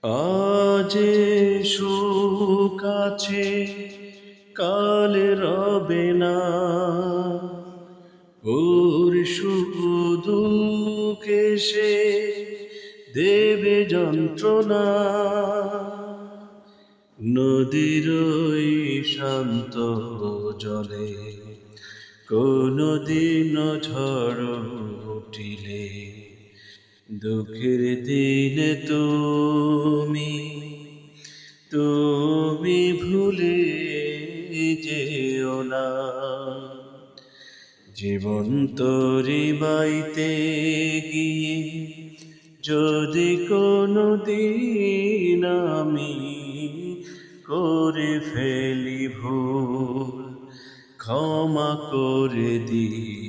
আজ সুখ আছে কাল রবে না, পরশু দুঃখ এসে দেবে যন্ত্রণা। নদীর ওই শান্ত জলে কোনদিন ঝড় উঠিলে, দুঃখের দিনে তুমি ভুলে যেও না। জীবন তরি বাইতে গিয়ে যদি কোনো দিন আমি করে ফেলি ভুল, ক্ষমা করে দিও।